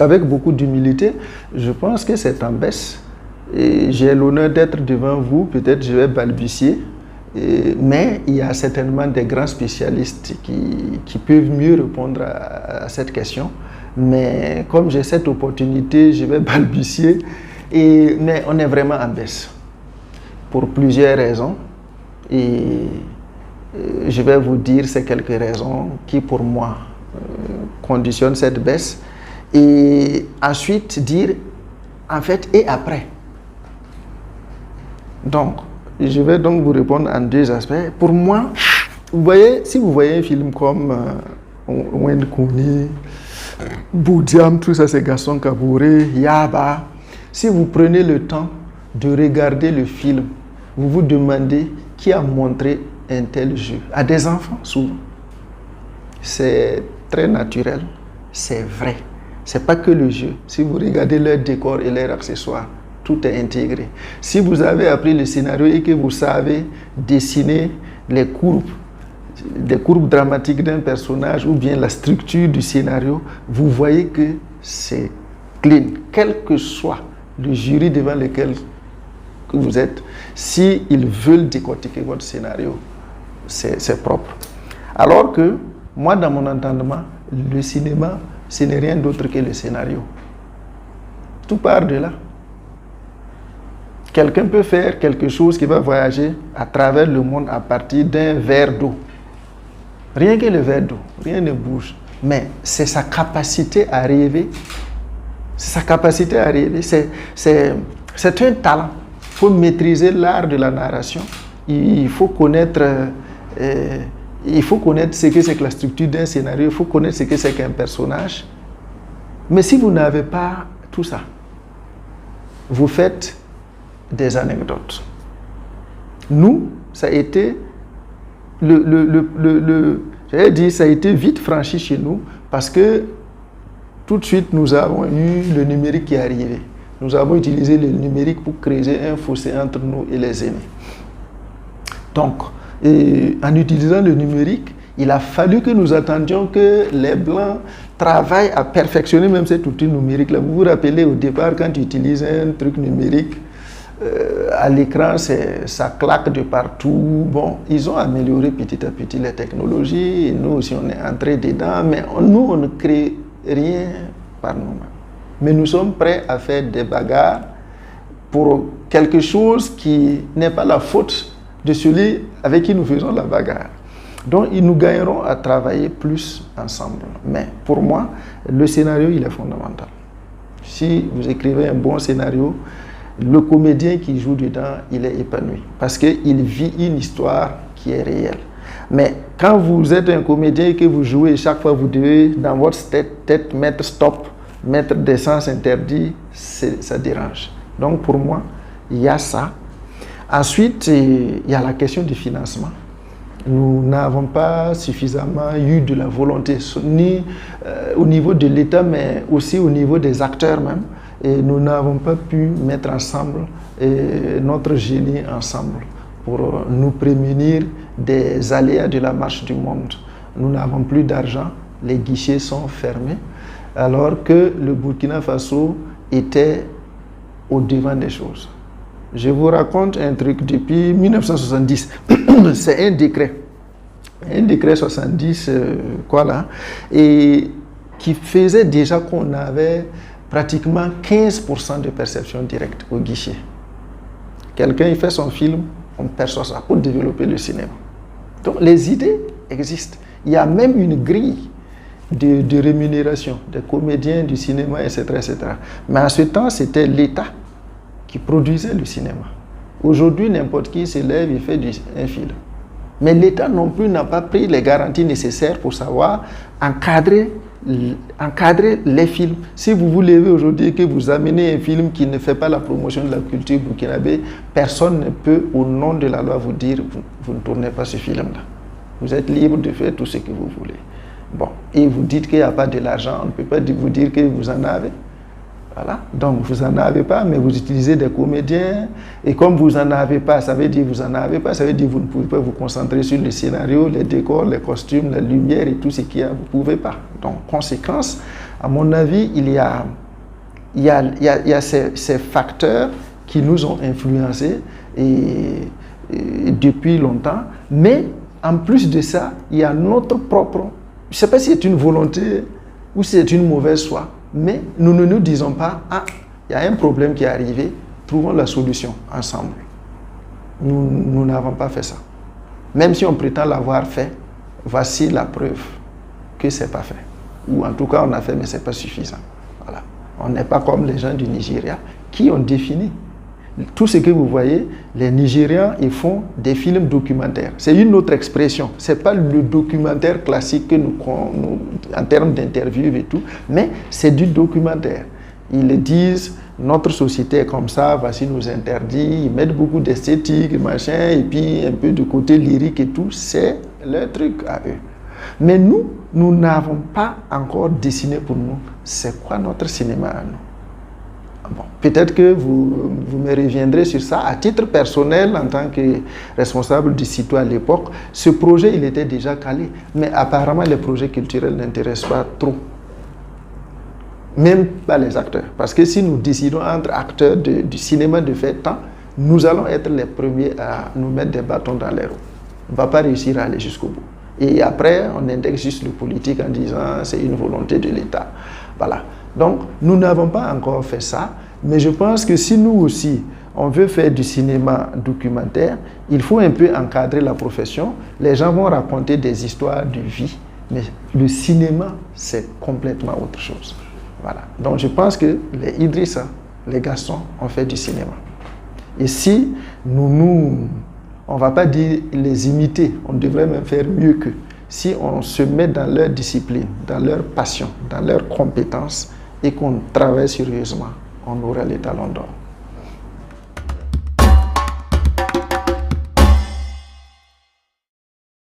avec beaucoup d'humilité, je pense que c'est en baisse. Et j'ai l'honneur d'être devant vous, peut-être je vais balbutier, mais il y a certainement des grands spécialistes qui peuvent mieux répondre à cette question. Mais comme j'ai cette opportunité, je vais balbutier. Mais on est vraiment en baisse pour plusieurs raisons. Et je vais vous dire ces quelques raisons qui, pour moi, conditionnent cette baisse. Et ensuite dire, en fait, et après. Donc, je vais donc vous répondre en deux aspects. Pour moi, vous voyez, si vous voyez un film comme Wayne Cooney, Boudiam, tout ça, c'est Gaston Kabouré, Yaba. Si vous prenez le temps de regarder le film, vous vous demandez qui a montré un tel jeu. À des enfants, souvent. C'est très naturel, c'est vrai. C'est pas que le jeu. Si vous regardez leurs décors et leurs accessoires, tout est intégré. Si vous avez appris le scénario et que vous savez dessiner les courbes dramatiques d'un personnage ou bien la structure du scénario, vous voyez que c'est clean. Quel que soit le jury devant lequel vous êtes, s'ils veulent décortiquer votre scénario, c'est propre. Alors que, moi, dans mon entendement, le cinéma, ce n'est rien d'autre que le scénario. Tout part de là. Quelqu'un peut faire quelque chose qui va voyager à travers le monde à partir d'un verre d'eau. Rien que le verre d'eau, rien ne bouge. Mais c'est sa capacité à rêver. C'est sa capacité à rêver. C'est un talent. Il faut maîtriser l'art de la narration. Il faut connaître ce que c'est que la structure d'un scénario. Il faut connaître ce que c'est qu'un personnage. Mais si vous n'avez pas tout ça, vous faites des anecdotes. Nous, ça a été j'allais dire, ça a été vite franchi chez nous parce que tout de suite nous avons eu le numérique qui est arrivé. Nous avons utilisé le numérique pour créer un fossé entre nous et les aînés. Donc, en utilisant le numérique, il a fallu que nous attendions que les Blancs travaillent à perfectionner même cet outil numérique-là. Vous vous rappelez au départ, quand tu utilises un truc numérique, à l'écran, ça claque de partout. Bon, ils ont amélioré petit à petit les technologies. Et nous aussi, on est entré dedans. Mais nous, on ne crée rien par nous-mêmes. Mais nous sommes prêts à faire des bagarres pour quelque chose qui n'est pas la faute de celui avec qui nous faisons la bagarre. Donc, nous gagnerons à travailler plus ensemble. Mais pour moi, le scénario, il est fondamental. Si vous écrivez un bon scénario, le comédien qui joue dedans, il est épanoui. Parce qu'il vit une histoire qui est réelle. Mais quand vous êtes un comédien et que vous jouez, chaque fois vous devez, dans votre tête, mettre stop, mettre des sens interdits, ça dérange. Donc pour moi, il y a ça. Ensuite, il y a la question du financement. Nous n'avons pas suffisamment eu de la volonté, ni au niveau de l'État, mais aussi au niveau des acteurs même. Et nous n'avons pas pu mettre ensemble notre génie ensemble pour nous prémunir des aléas de la marche du monde. Nous n'avons plus d'argent, les guichets sont fermés, alors que le Burkina Faso était au devant des choses. Je vous raconte un truc depuis 1970. C'est un décret 70, et qui faisait déjà qu'on avait pratiquement 15% de perception directe au guichet. Quelqu'un il fait son film, on perçoit ça pour développer le cinéma. Donc les idées existent. Il y a même une grille de rémunération des comédiens du cinéma, etc., etc. Mais en ce temps, c'était l'État qui produisait le cinéma. Aujourd'hui, n'importe qui se lève et fait un film. Mais l'État non plus n'a pas pris les garanties nécessaires pour savoir encadrer les films. Si vous vous levez aujourd'hui et que vous amenez un film qui ne fait pas la promotion de la culture burkinabé, personne ne peut, au nom de la loi, vous dire vous ne tournez pas ce film-là. Vous êtes libre de faire tout ce que vous voulez. Bon, et vous dites qu'il n'y a pas de l'argent, on ne peut pas vous dire que vous en avez. Voilà, donc vous n'en avez pas, mais vous utilisez des comédiens, et comme vous n'en avez pas, ça veut dire vous n'en avez pas, ça veut dire que vous ne pouvez pas vous concentrer sur le scénario, les décors, les costumes, la lumière et tout ce qu'il y a, vous ne pouvez pas. Donc, conséquence, À mon avis, il y a ces facteurs qui nous ont influencés depuis longtemps, mais en plus de ça, il y a notre propre, je ne sais pas si c'est une volonté ou si c'est une mauvaise foi, mais nous ne nous disons pas, ah, il y a un problème qui est arrivé, trouvons la solution ensemble. Nous n'avons pas fait ça. Même si on prétend l'avoir fait, voici la preuve que ce n'est pas fait. Ou en tout cas, on a fait, mais ce n'est pas suffisant. Voilà. On n'est pas comme les gens du Nigeria qui ont défini. Tout ce que vous voyez, les Nigérians, ils font des films documentaires. C'est une autre expression. Ce n'est pas le documentaire classique que nous en termes d'interview et tout, mais c'est du documentaire. Ils disent, notre société est comme ça, voici nos interdits, ils mettent beaucoup d'esthétique, machin, et puis un peu de côté lyrique et tout, c'est leur truc à eux. Mais nous n'avons pas encore dessiné pour nous, c'est quoi notre cinéma à nous. Bon, peut-être que vous me reviendrez sur ça. À titre personnel, en tant que responsable du site à l'époque, ce projet, il était déjà calé. Mais apparemment, les projets culturels n'intéressent pas trop. Même pas les acteurs. Parce que si nous décidons entre acteurs du cinéma de fait temps, nous allons être les premiers à nous mettre des bâtons dans les roues. On ne va pas réussir à aller jusqu'au bout. Et après, on indexe juste le politique en disant c'est une volonté de l'État. Voilà. Donc, nous n'avons pas encore fait ça, mais je pense que si nous aussi, on veut faire du cinéma documentaire, il faut un peu encadrer la profession. Les gens vont raconter des histoires de vie, mais le cinéma, c'est complètement autre chose. Voilà. Donc, je pense que les Idrissa, les garçons, ont fait du cinéma. Et si on ne va pas dire les imiter, on devrait même faire mieux qu'eux. Si on se met dans leur discipline, dans leur passion, dans leurs compétences, et qu'on travaille sérieusement, on aura les talents d'or.